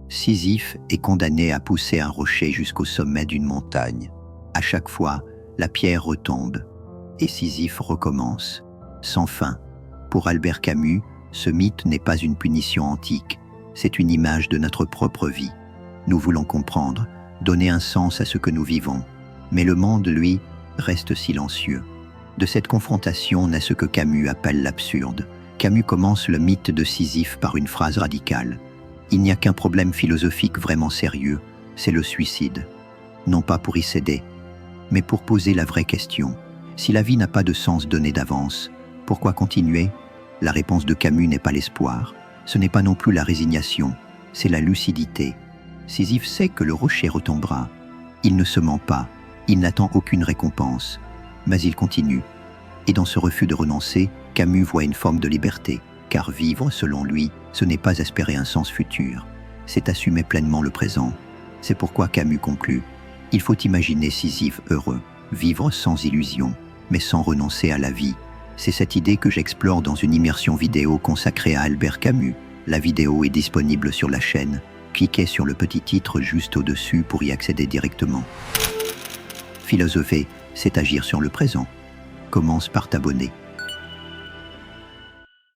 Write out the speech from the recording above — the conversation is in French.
Sisyphe est condamné à pousser un rocher jusqu'au sommet d'une montagne. À chaque fois, la pierre retombe et Sisyphe recommence, sans fin. Pour Albert Camus, ce mythe n'est pas une punition antique, c'est une image de notre propre vie. Nous voulons comprendre, donner un sens à ce que nous vivons, mais le monde, lui, reste silencieux. De cette confrontation naît ce que Camus appelle l'absurde. Camus commence le mythe de Sisyphe par une phrase radicale. Il n'y a qu'un problème philosophique vraiment sérieux, c'est le suicide. Non pas pour y céder, mais pour poser la vraie question. Si la vie n'a pas de sens donné d'avance, pourquoi continuer? La réponse de Camus n'est pas l'espoir, ce n'est pas non plus la résignation, c'est la lucidité. Sisyphe sait que le rocher retombera. Il ne se ment pas, il n'attend aucune récompense, mais il continue. Et dans ce refus de renoncer, Camus voit une forme de liberté, car vivre, selon lui, ce n'est pas espérer un sens futur, c'est assumer pleinement le présent. C'est pourquoi Camus conclut: il faut imaginer Sisyphe heureux, vivre sans illusion, mais sans renoncer à la vie. C'est cette idée que j'explore dans une immersion vidéo consacrée à Albert Camus. La vidéo est disponible sur la chaîne. Cliquez sur le petit titre juste au-dessus pour y accéder directement. Philosopher, c'est agir sur le présent. Commence par t'abonner.